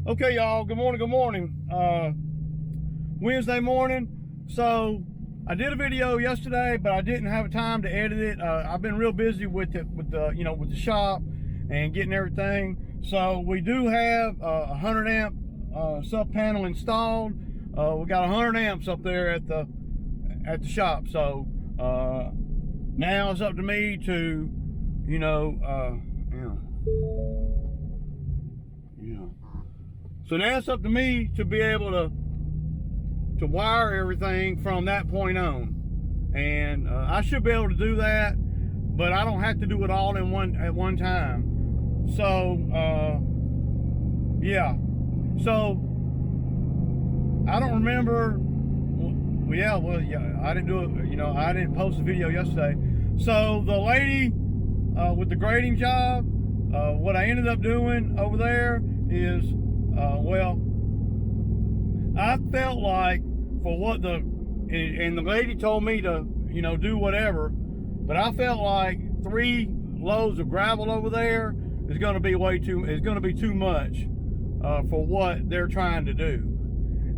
Okay, y'all, good morning, good morning. Wednesday morning. So I did a video yesterday, but I didn't have time to edit it. I've been real busy with it, with the shop and getting everything. So we do have a 100 amp sub panel installed. We got 100 amps up there at the shop. So now it's up to me to, So now it's up to me to be able to wire everything from that point on, and I should be able to do that, but I don't have to do it all at one time. So yeah. So I don't remember. Yeah, I didn't do it. I didn't post a video yesterday. So the lady with the grading job, what I ended up doing over there is. I felt like for what and the lady told me to, do whatever, but I felt like 3 loads of gravel over there is going to be too much for what they're trying to do.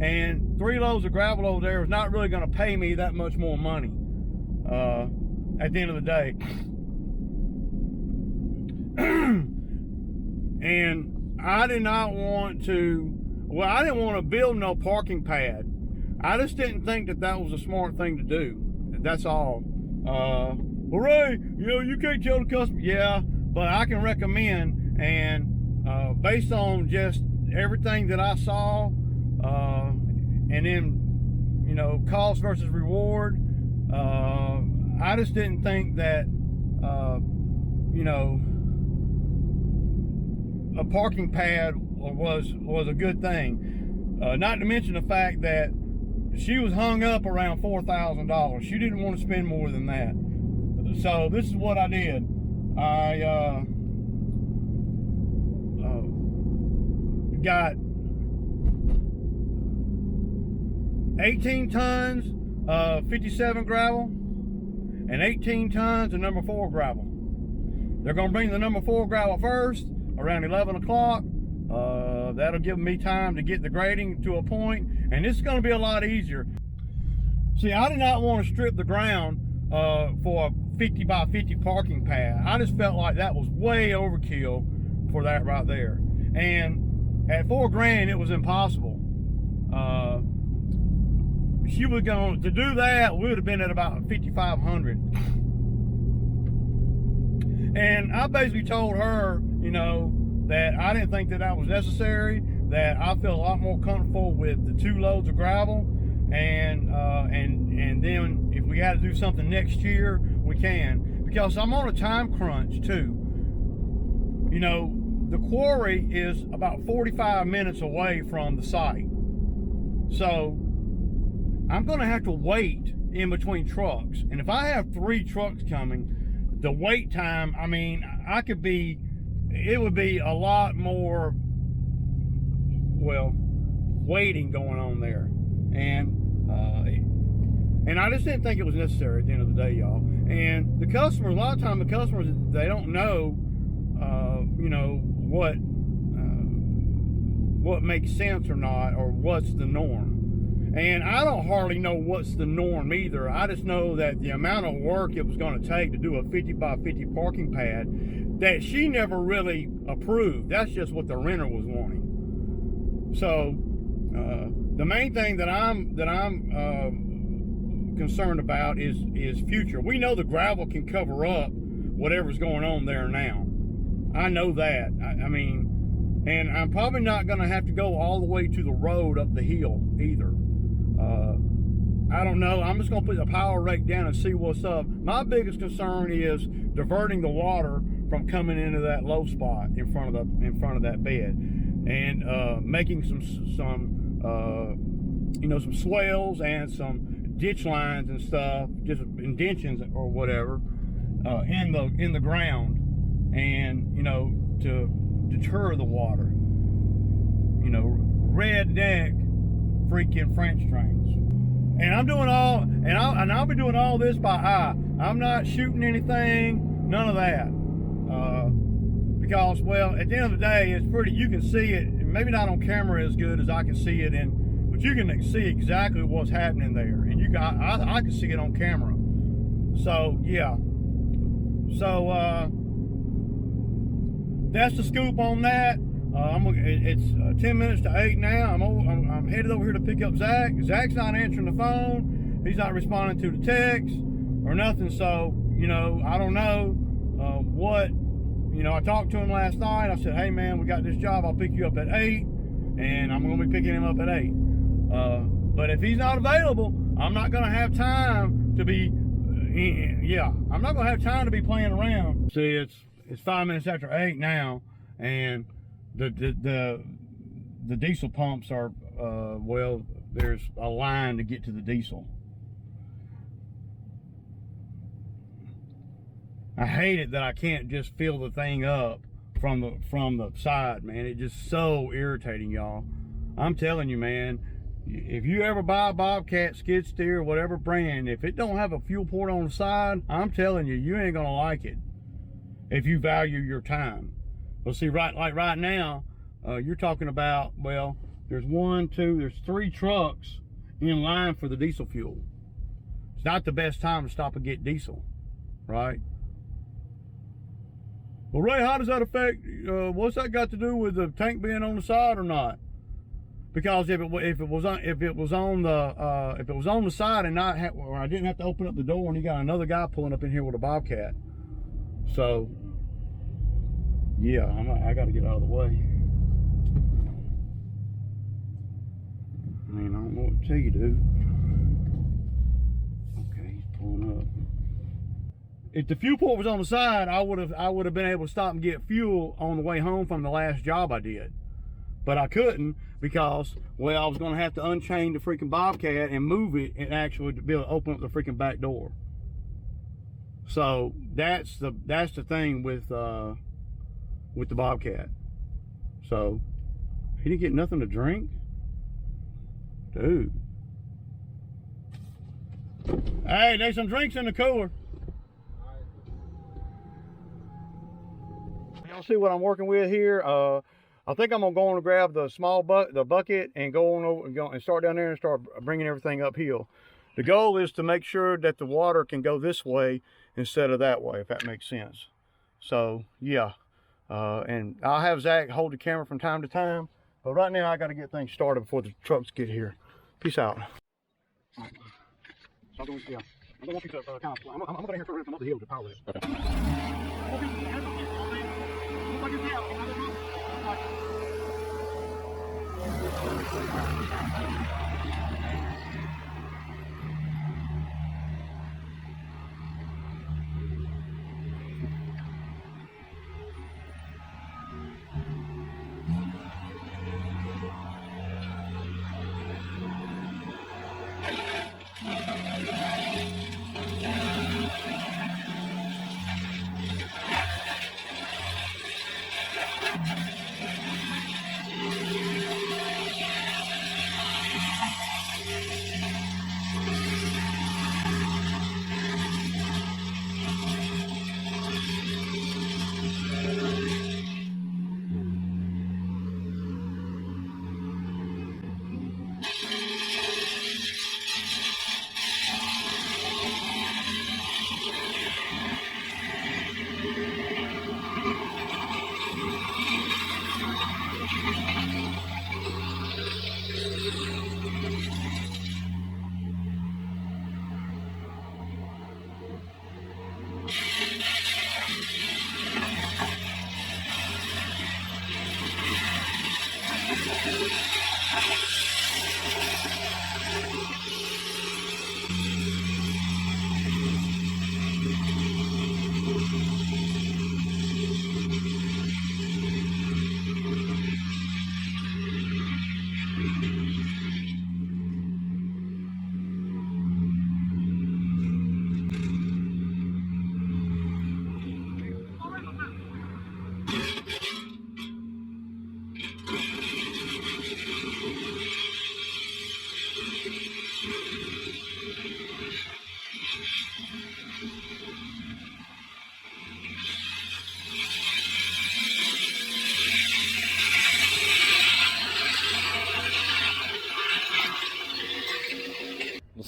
And 3 loads of gravel over there is not really going to pay me that much more money at the end of the day. And I did not want to, I didn't want to build no parking pad. I just didn't think that was a smart thing to do. That's all. Well, Ray, you can't tell the customer. Yeah, but I can recommend, and based on just everything that I saw, and then, cost versus reward, I just didn't think that, a parking pad was a good thing. Not to mention the fact that she was hung up around $4,000. She didn't want to spend more than that. So this is what I did. I got 18 tons of 57 gravel and 18 tons of number 4 gravel. They're going to bring the number 4 gravel first around 11 o'clock. That'll give me time to get the grading to a point, and this is going to be a lot easier. See, I did not want to strip the ground for a 50 by 50 parking pad. I just felt like that was way overkill for that right there. And at $4 grand, it was impossible. She was going to do that. We would have been at about 5,500. And I basically told her, that I didn't think that was necessary, that I feel a lot more comfortable with the 2 loads of gravel, and then if we got to do something next year, we can, because I'm on a time crunch too. The quarry is about 45 minutes away from the site, so I'm going to have to wait in between trucks, and if I have 3 trucks coming, the wait time, it would be a lot more, waiting going on there. And I just didn't think it was necessary at the end of the day, y'all. And the customers, a lot of times the customers, they don't know, what makes sense or not, or what's the norm. And I don't hardly know what's the norm either. I just know that the amount of work it was going to take to do a 50 by 50 parking pad that she never really approved. That's just what the renter was wanting. So the main thing that I'm concerned about is future. We know the gravel can cover up whatever's going on there now. I know that. And I'm probably not going to have to go all the way to the road up the hill either. I don't know. I'm just going to put the power rake down and see what's up. My biggest concern is diverting the water from coming into that low spot in front of that bed, and making some swales and some ditch lines and stuff, just indentions or whatever, in the ground, and to deter the water. Redneck freaking French drains. And I'm doing I'll be doing all this by eye. I'm not shooting anything, none of that. Because, well, at the end of the day, it's pretty, you can see it. maybe not on camera as good as I can see it in, but you can see exactly what's happening there, and you got I can see it on camera. So yeah, so that's the scoop on that. It's 10 minutes to 8 now. I'm headed over here to pick up Zach. Zach's not answering the phone. He's not responding to the text or nothing. So, you know, I don't know what, you know, I talked to him last night. I said, hey man, we got this job. I'll pick you up at 8, and I'm going to be picking him up at 8. But if he's not available, I'm not going to have time to be, I'm not going to have time to be playing around. See, it's 5 minutes after 8 now, and the diesel pumps are well, there's a line to get to the diesel. I hate it that I can't just fill the thing up from the side, man. It's just so irritating, y'all. I'm telling you, man, if you ever buy a Bobcat skid steer, whatever brand, if it don't have a fuel port on the side, I'm telling you, you ain't gonna like it if you value your time. Well, see, right now, you're talking about, well, there's 3 trucks in line for the diesel fuel. It's not the best time to stop and get diesel, right? Well, Ray, how does that affect, what's that got to do with the tank being on the side or not? Because if it was on the side and or I didn't have to open up the door, and you got another guy pulling up in here with a Bobcat. So yeah, I got to get out of the way. I mean, I don't know what to tell you, dude. Okay, he's pulling up. If the fuel port was on the side, I would have been able to stop and get fuel on the way home from the last job I did. But I couldn't because, well, I was going to have to unchain the freaking Bobcat and move it and actually be able to open up the freaking back door. So that's the thing with the Bobcat. So he didn't get nothing to drink, dude. Hey, there's some drinks in the cooler. Y'all see what I'm working with here? I think I'm gonna go on and grab the small bucket and go on over and start down there and start bringing everything uphill. The goal is to make sure that the water can go this way instead of that way, if that makes sense. So yeah, and I'll have Zach hold the camera from time to time, but right now I got to get things started before the trucks get here. Peace out. All right. So I'm going to, I don't want you to kind of, I'm going to hear from up the hill to power it.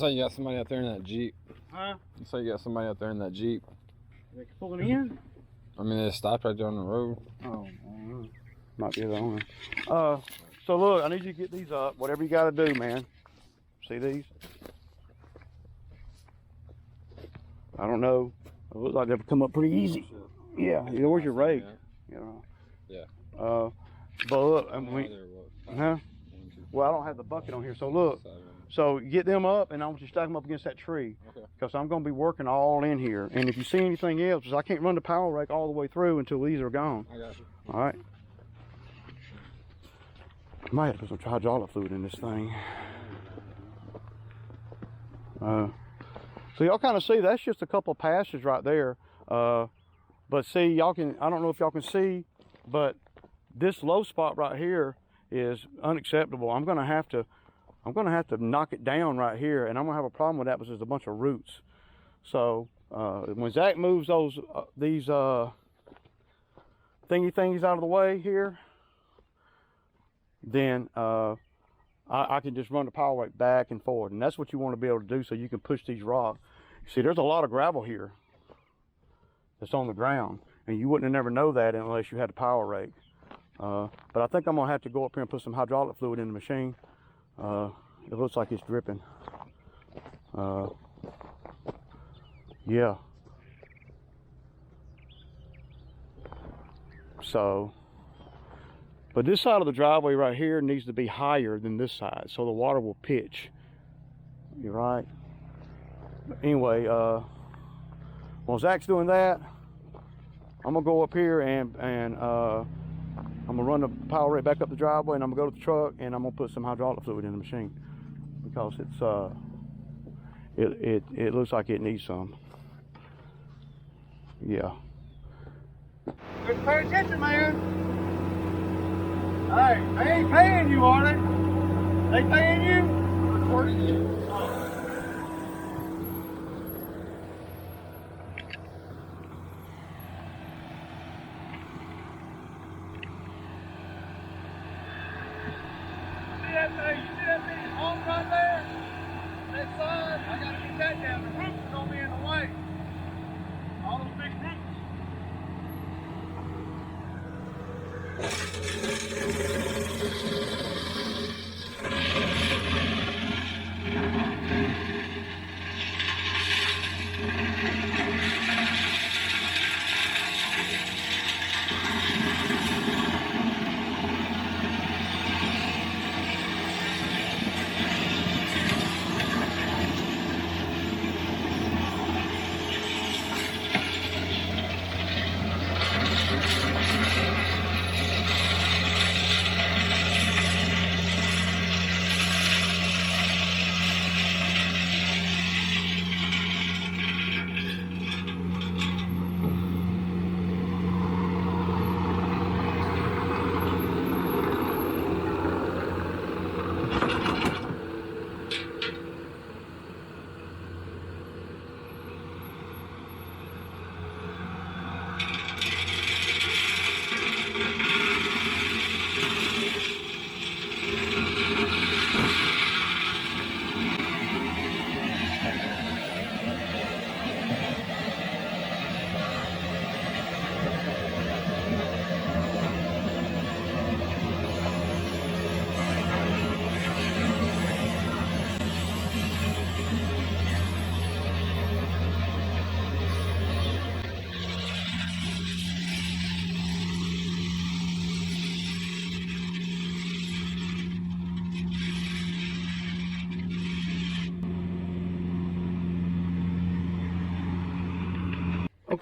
So you got somebody out there in that Jeep. Huh? So you got somebody out there in that Jeep. They pulling in? I mean, they stopped right there on the road. Oh, might be the owner. So look, I need you to get these up. Whatever you got to do, man. See these? I don't know. It looks like they've come up pretty easy. Yeah. Where's your rake? Yeah. But look, I mean, huh? Well, I don't have the bucket on here. So look. So get them up, and I want you to stack them up against that tree. Okay. Because I'm going to be working all in here. And if you see anything else, because I can't run the power rake all the way through until these are gone. I got you. All right. I might have to put some hydraulic fluid in this thing. So y'all kind of see, that's just a couple passes right there. But see, y'all can, I don't know if y'all can see, but this low spot right here is unacceptable. I'm gonna have to knock it down right here, and I'm gonna have a problem with that because there's a bunch of roots. So when Zach moves these thingy things out of the way here, then I can just run the power rake back and forward, and that's what you want to be able to do so you can push these rocks. See, there's a lot of gravel here that's on the ground, and you wouldn't have never know that unless you had a power rake. But I think I'm gonna have to go up here and put some hydraulic fluid in the machine. It looks like it's dripping. Yeah. So, but this side of the driveway right here needs to be higher than this side, so the water will pitch. You're right. But anyway, while Zach's doing that, I'm gonna go up here and I'm gonna run the power rake back up the driveway, and I'm gonna go to the truck, and I'm gonna put some hydraulic fluid in the machine because it looks like it needs some. Yeah. Just pay attention, man. Hey, they ain't paying you, are they? They paying you? Recording you. See that thing home right there? That side, I gotta get that down. The roof is gonna be in the way. All those big roots.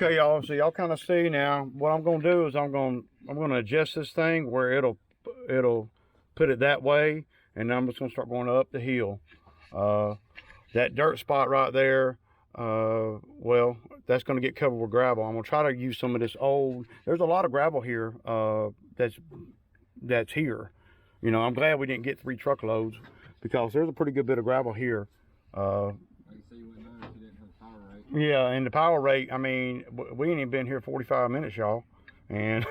Okay, y'all, so y'all kind of see now what I'm going to do is I'm going to adjust this thing where it'll put it that way, and then I'm just going to start going up the hill. That dirt spot right there, well, that's going to get covered with gravel. I'm going to try to use some of this old, there's a lot of gravel here that's here. You know, I'm glad we didn't get 3 truckloads because there's a pretty good bit of gravel here. Yeah, and the power rake, I mean, we ain't even been here 45 minutes, y'all. And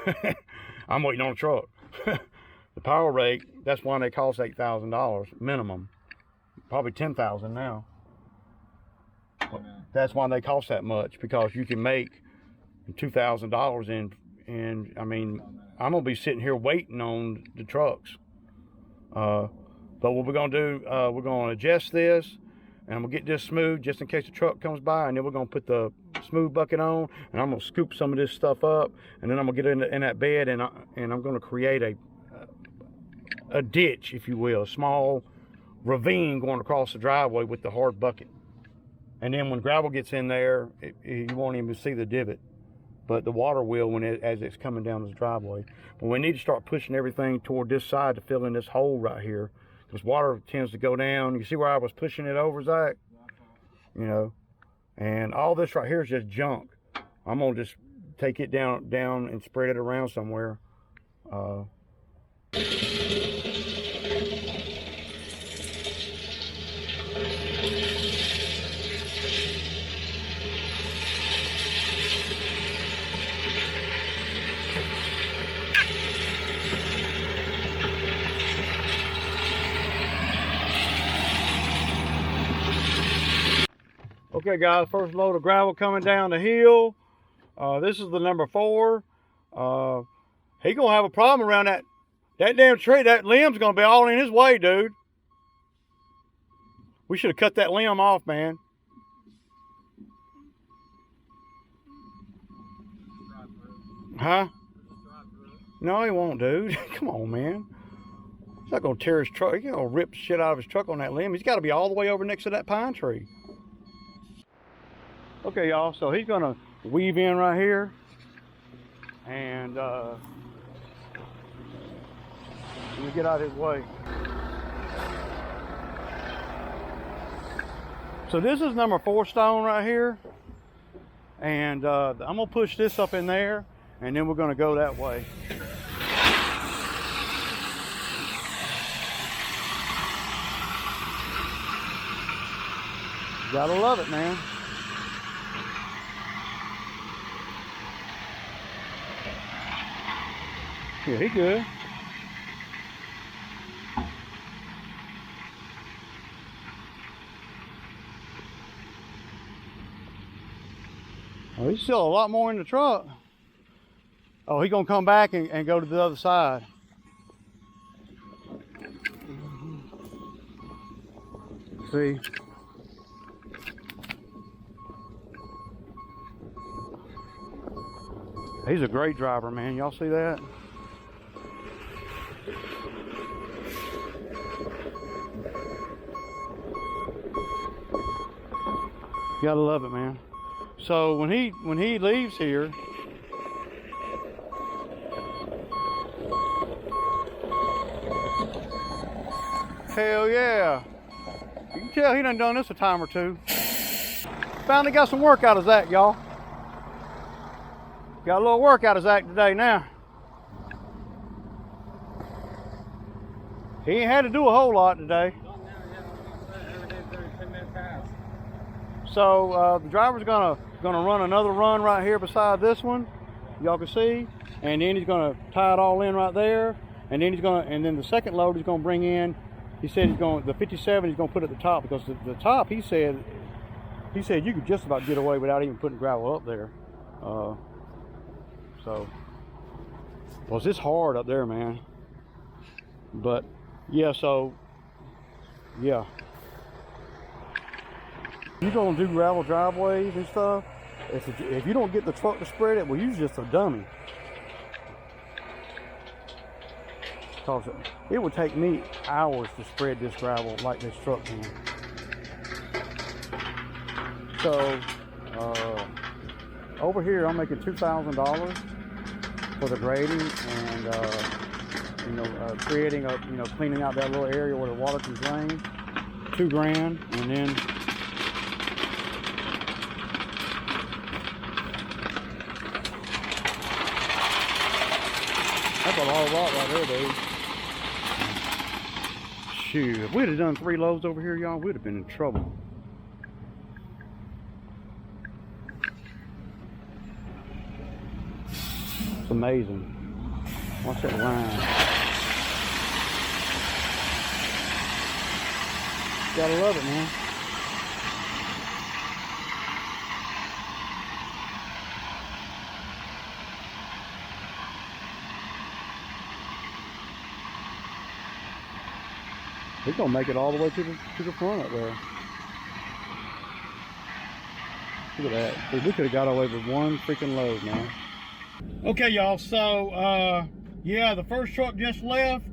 I'm waiting on a truck. The power rake, that's why they cost $8,000 minimum. Probably $10,000 now. That's why they cost that much, because you can make $2,000 in. And I mean, I'm gonna be sitting here waiting on the trucks. But what we're gonna do, we're gonna adjust this, and I'm gonna get this smooth just in case the truck comes by, and then we're gonna put the smooth bucket on, and I'm gonna scoop some of this stuff up, and then I'm gonna get in that bed, and I'm gonna create a ditch, if you will, a small ravine going across the driveway with the hard bucket. And then when gravel gets in there, you won't even see the divot, but the water will as it's coming down the driveway. But we need to start pushing everything toward this side to fill in this hole right here, because water tends to go down. You see where I was pushing it over, Zach? You know, and all this right here is just junk. I'm gonna just take it down and spread it around somewhere. Okay guys, first load of gravel coming down the hill. This is the number 4. He gonna have a problem around that damn tree. That limb's gonna be all in his way, dude. We should have cut that limb off, man. Huh? No, he won't, dude. Come on, man. He's not gonna tear his truck. He's gonna rip the shit out of his truck on that limb. He's gotta be all the way over next to that pine tree. Okay, y'all, so he's gonna weave in right here, and let me get out of his way. So this is number 4 stone right here, and I'm gonna push this up in there, and then we're gonna go that way. Gotta love it, man. Yeah, he good. Oh, he's still a lot more in the truck. Oh, he's gonna come back and go to the other side. See? He's a great driver, man. Y'all see that? You gotta love it, man. So when he leaves here, hell yeah. You can tell he done this a time or two. Finally got some work out of Zach, y'all. Got a little work out of Zach today now. He ain't had to do a whole lot today. So the driver's gonna run another run right here beside this one, y'all can see, and then he's gonna tie it all in right there, and then the second load he's gonna bring in. He said the 57 he's gonna put at the top, because the top he said you could just about get away without even putting gravel up there. So, well, it's hard up there, man. But yeah, so yeah. You're gonna do gravel driveways and stuff. If you don't get the truck to spread it, well, you're just a dummy. Cause it would take me hours to spread this gravel like this truck can. So over here, I'm making $2,000 for the grading and creating cleaning out that little area where the water can drain. $2 grand, and then. That's a lot right there, dude. Shoot, if we'd have done 3 loads over here, y'all, we'd have been in trouble. It's amazing. Watch that line. Gotta love it, man. He's gonna make it all the way to the front up there. Look at that. Dude, we could have got away with one freaking load, man. Okay, y'all. So yeah, the first truck just left,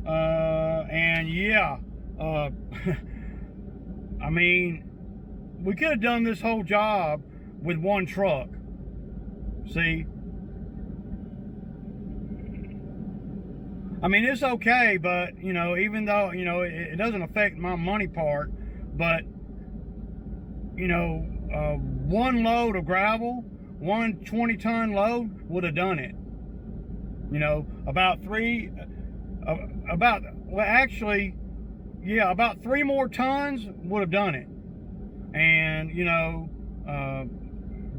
and yeah, I mean, we could have done this whole job with one truck. See, I mean, it's okay, but you know, even though, you know, it doesn't affect my money part, but you know, one load of gravel, one 20-ton load would have done it. You know, about three more tons would have done it. And you know,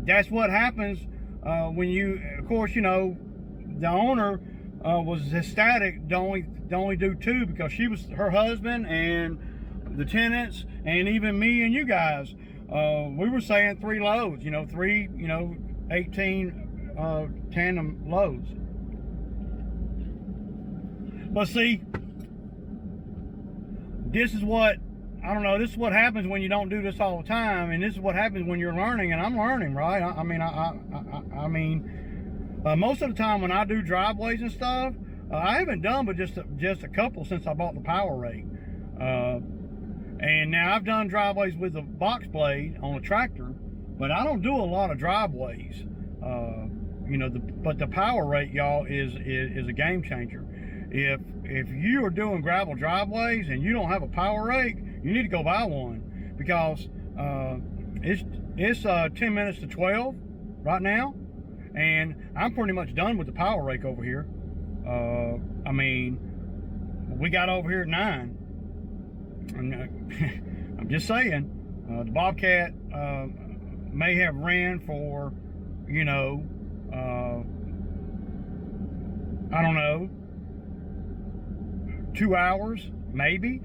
that's what happens when you, of course, you know, the owner was ecstatic to only do 2, because she was, her husband and the tenants and even me and you guys, we were saying 3 loads, you know, 3, you know, 18 tandem loads. But see, this is what, I don't know, this is what happens when you don't do this all the time, and this is what happens when you're learning, and I'm learning, right? I mean, most of the time when I do driveways and stuff, I haven't done but just a couple since I bought the Power Rake. And now I've done driveways with the box blade on a tractor, but I don't do a lot of driveways. You know, but the Power Rake, y'all, is a game changer. If you are doing gravel driveways and you don't have a Power Rake, you need to go buy one, because it's 10 minutes to 12 right now, and I'm pretty much done with the Power Rake over here. I mean, we got over here at 9. And, I'm just saying, the Bobcat may have ran for, you know, I don't know, 2 hours, maybe,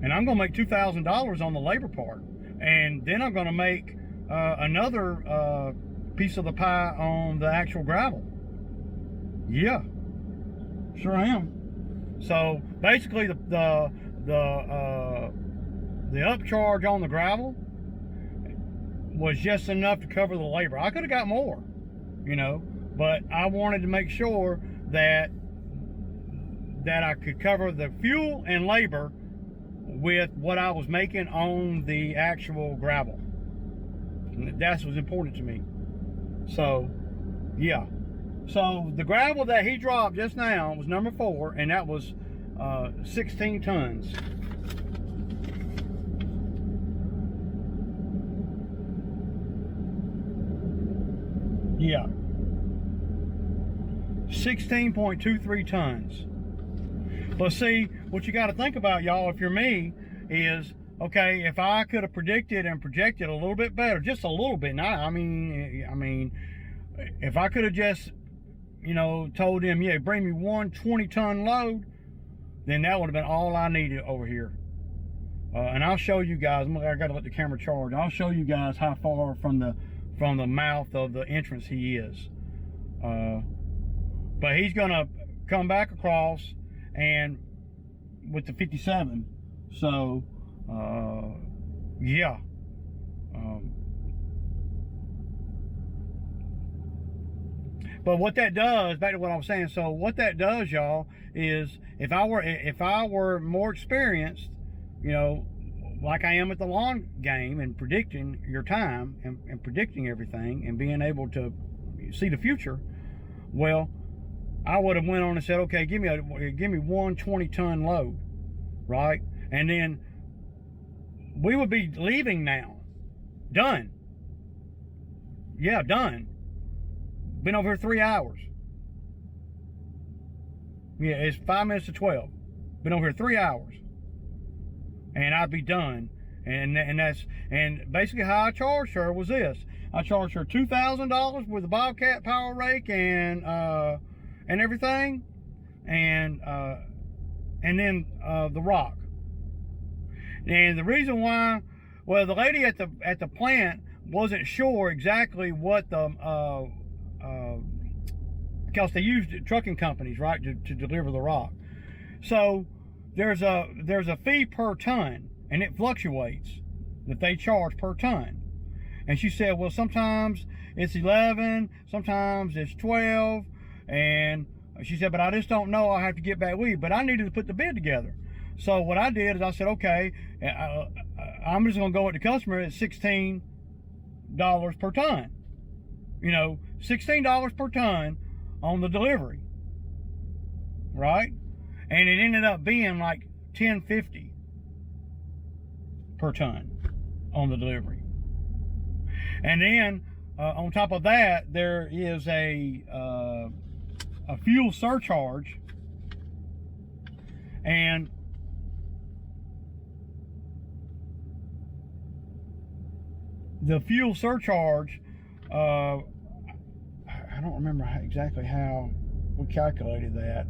and I'm gonna make $2,000 on the labor part, and then I'm gonna make another piece of the pie on the actual gravel. Yeah, sure I am. So basically, the upcharge on the gravel was just enough to cover the labor. I could have got more, you know, but I wanted to make sure that I could cover the fuel and labor with what I was making on the actual gravel. That's what's important to me. So, yeah. So the gravel that he dropped just now was number 4, and that was 16 tons. Yeah. 16.23 tons. But see, what you got to think about, y'all, if you're me, is, okay, if I could have predicted and projected a little bit better, just a little bit, not, I mean, if I could have just, you know, told him, yeah, bring me one 20-ton load, then that would have been all I needed over here. And I'll show you guys, I got to let the camera charge. I'll show you guys how far from the mouth of the entrance he is. But he's gonna come back across and with the 57. So yeah. But what that does, back to what I was saying, so what that does, y'all, is if I were more experienced, you know, like I am at the lawn game and predicting your time and predicting everything and being able to see the future, well, I would have went on and said, okay, give me one 20-ton load, right? And then we would be leaving now. Done. Yeah, done. Been over here 3 hours. Yeah, it's 5 minutes to 12. Been over here 3 hours. And I'd be done. And basically how I charged her was this. I charged her $2,000 with the Bobcat Power Rake and everything, and then the rock. And the reason why, well, the lady at the plant wasn't sure exactly what the because they used trucking companies, right, to deliver the rock. So there's a fee per ton, and it fluctuates that they charge per ton. And she said, well, sometimes it's 11, sometimes it's 12, and she said, but I just don't know. I have to get back with you. But I needed to put the bid together. So what I did is I said, okay, I'm just going to go with the customer at $16 per ton. You know, $16 per ton on the delivery, right? And it ended up being like $10.50 per ton on the delivery. And then on top of that, there is a fuel surcharge, and the fuel surcharge, I don't remember exactly how we calculated that,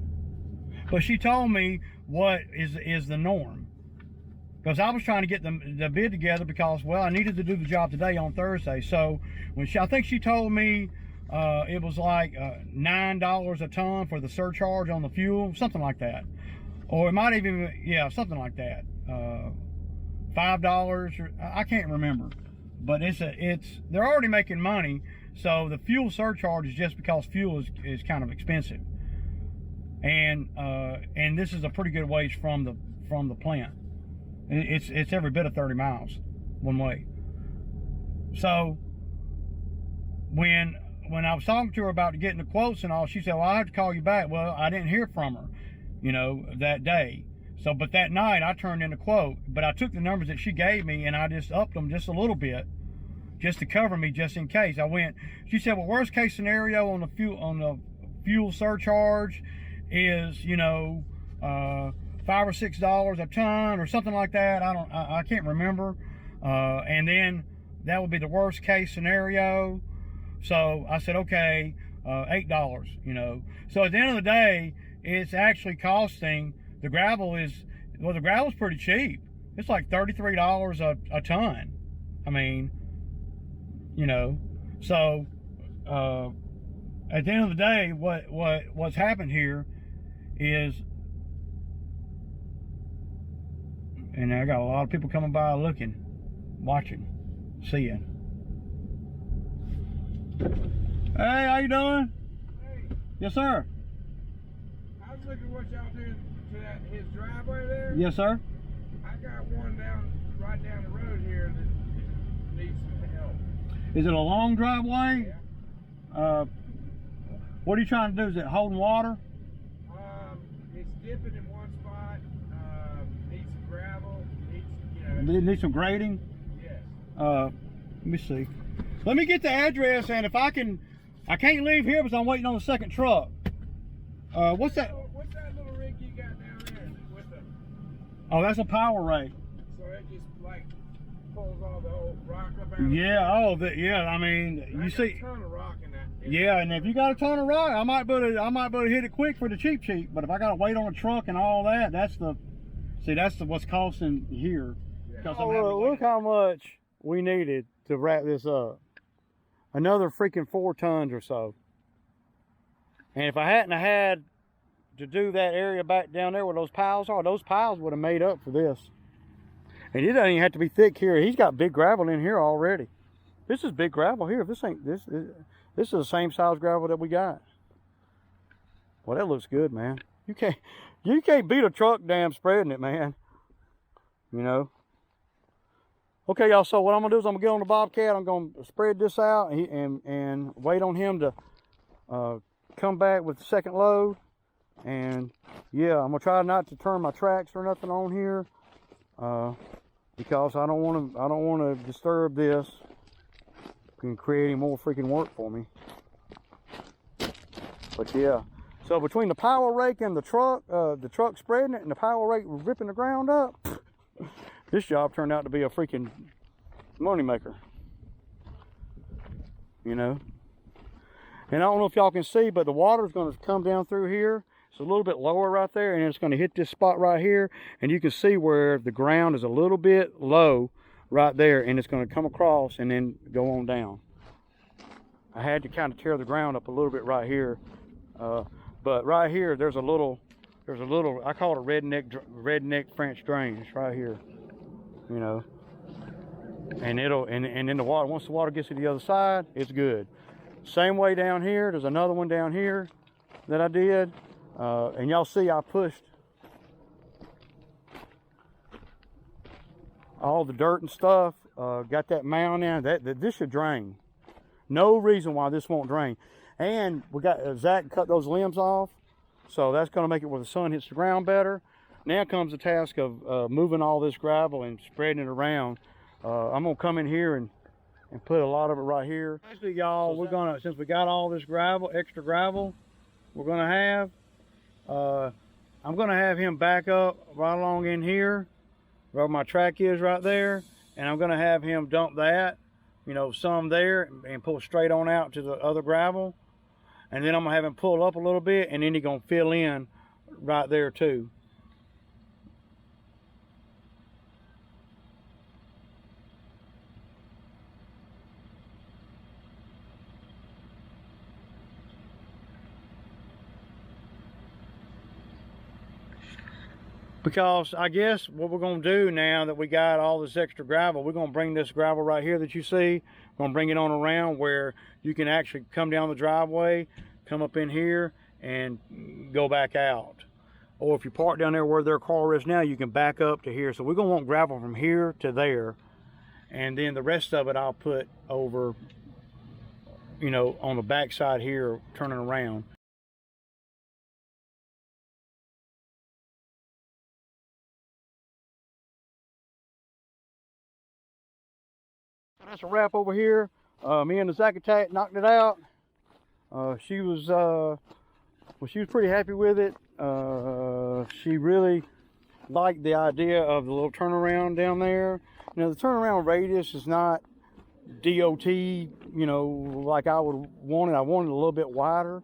but she told me what is the norm. Because I was trying to get the bid together because, well, I needed to do the job today on Thursday. So when I think she told me it was like $9 a ton for the surcharge on the fuel, something like that. Or it might even, yeah, something like that. $5, or, I can't remember. But they're already making money. So the fuel surcharge is just because fuel is kind of expensive. And this is a pretty good ways from the plant. It's every bit of 30 miles one way. So when I was talking to her about getting the quotes and all, she said, well, I have to call you back. Well, I didn't hear from her, you know, that day. So, but that night I turned in a quote, but I took the numbers that she gave me and I just upped them just a little bit, just to cover me, just in case. She said, well, worst case scenario on the fuel surcharge is, you know, $5 or $6 a ton or something like that. I can't remember. And then that would be the worst case scenario. So I said, okay, $8, you know. So at the end of the day, it's actually costing, the gravel's pretty cheap. It's like $33 a ton. I mean, you know, so at the end of the day, what's happened here is, and I got a lot of people coming by looking, watching, seeing. Hey, how you doing? Hey. Yes, sir. I was looking what y'all doing to his driveway there. Yes, sir. I got one right down the road here that needs some help. Is it a long driveway? Yeah. What are you trying to do? Is it holding water? It's dipping in one spot. Needs some gravel. Need some grading? Yes. Let me see. Let me get the address, and if I can't leave here because I'm waiting on the second truck. What's that? What's that little rig you got down there with the? Oh, that's a power rake. So it just like pulls all the old rock up out. Yeah. Yeah. I mean, you see. A ton of rock in that. Yeah, and if you got a ton of rock, I might be able to hit it quick for the cheap. But if I got to wait on a truck and all that, that's what's costing here. Yeah. Oh, look how much we needed to wrap this up. Another freaking 4 tons or so. And if I hadn't had to do that area back down there where those piles are, those piles would have made up for this. And it doesn't even have to be thick here. He's got big gravel in here already. This is big gravel here. This is the same size gravel that we got. Well, that looks good, man. You can't beat a truck damn spreading it, man. You know. Okay, y'all, so what I'm gonna do is I'm gonna get on the Bobcat, I'm gonna spread this out and wait on him to come back with the second load. And yeah, I'm gonna try not to turn my tracks or nothing on here, because I don't wanna disturb this and create any more freaking work for me. But yeah, so between the power rake and the truck spreading it and the power rake ripping the ground up, this job turned out to be a freaking money maker, you know. And I don't know if y'all can see, but the water is going to come down through here. It's a little bit lower right there, and it's going to hit this spot right here, and you can see where the ground is a little bit low right there, and it's going to come across and then go on down. I had to kind of tear the ground up a little bit right here, but right here there's a little there's a little, I call it a redneck French drain. It's right here, you know. And and then the water, once the water gets to the other side, it's good. Same way down here, there's another one down here that I did. And y'all see I pushed all the dirt and stuff, got that mound in, that this should drain. No reason why this won't drain. And we got, Zach cut those limbs off, so that's gonna make it where the sun hits the ground better. Now comes the task of moving all this gravel and spreading it around. I'm gonna come in here and put a lot of it right here. Actually, y'all, we're gonna, since we got all this gravel, extra gravel, we're gonna have, I'm gonna have him back up right along in here, where my track is right there, and I'm gonna have him dump that, you know, some there, and pull straight on out to the other gravel. And then I'm gonna have him pull up a little bit, and then he's gonna fill in right there too. Because I guess what we're going to do now that we got all this extra gravel, we're going to bring this gravel right here that you see, we're going to bring it on around where you can actually come down the driveway, come up in here, and go back out. Or if you park down there where their car is now, you can back up to here. So we're going to want gravel from here to there. And then the rest of it I'll put over, you know, on the back side here, turning around. That's a wrap over here. Me and the Zack Attack knocked it out. She was pretty happy with it. She really liked the idea of the little turnaround down there. You know, the turnaround radius is not DOT, you know, like I would want it. I wanted it a little bit wider,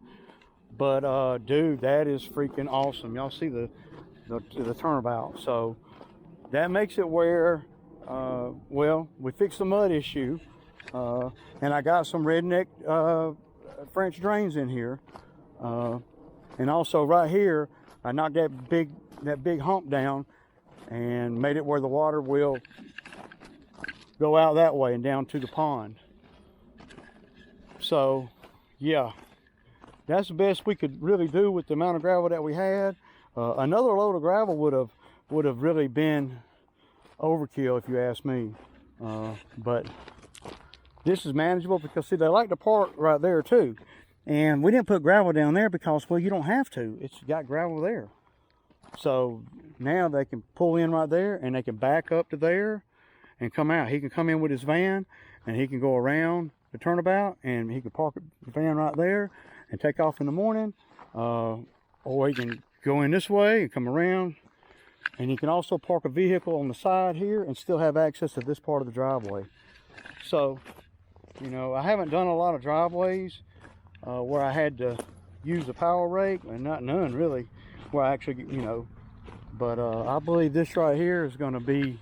but dude, that is freaking awesome. Y'all see the turnabout. So that makes it where, well, we fixed the mud issue, and I got some redneck French drains in here, and also right here I knocked that big hump down and made it where the water will go out that way and down to the pond. So yeah, that's the best we could really do with the amount of gravel that we had. Another load of gravel would have really been overkill if you ask me, but this is manageable because see, they like to park right there too, and we didn't put gravel down there because, well, you don't have to. It's got gravel there, so now they can pull in right there and they can back up to there and come out. He can come in with his van and he can go around the turnabout and he can park the van right there and take off in the morning, or he can go in this way and come around. And you can also park a vehicle on the side here and still have access to this part of the driveway. So, you know, I haven't done a lot of driveways where I had to use a power rake, and none really, where I actually, you know, but I believe this right here is going to be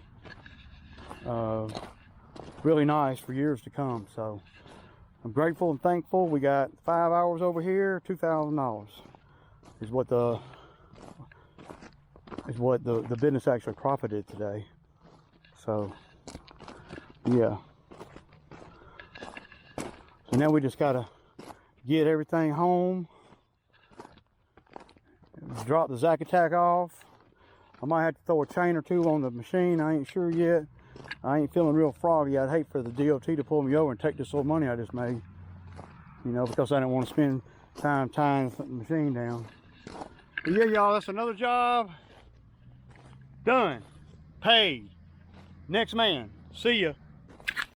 really nice for years to come. So I'm grateful and thankful. We got 5 hours over here, $2,000 is what the business actually profited today. So yeah, so now we just gotta get everything home, drop the Zack Attack off. I might have to throw a chain or two on the machine. I ain't sure yet. I ain't feeling real froggy. I'd hate for the DOT to pull me over and take this little money I just made, you know, because I didn't want to spend time tying the machine down. But yeah, y'all, that's another job done, paid. Next man. See ya.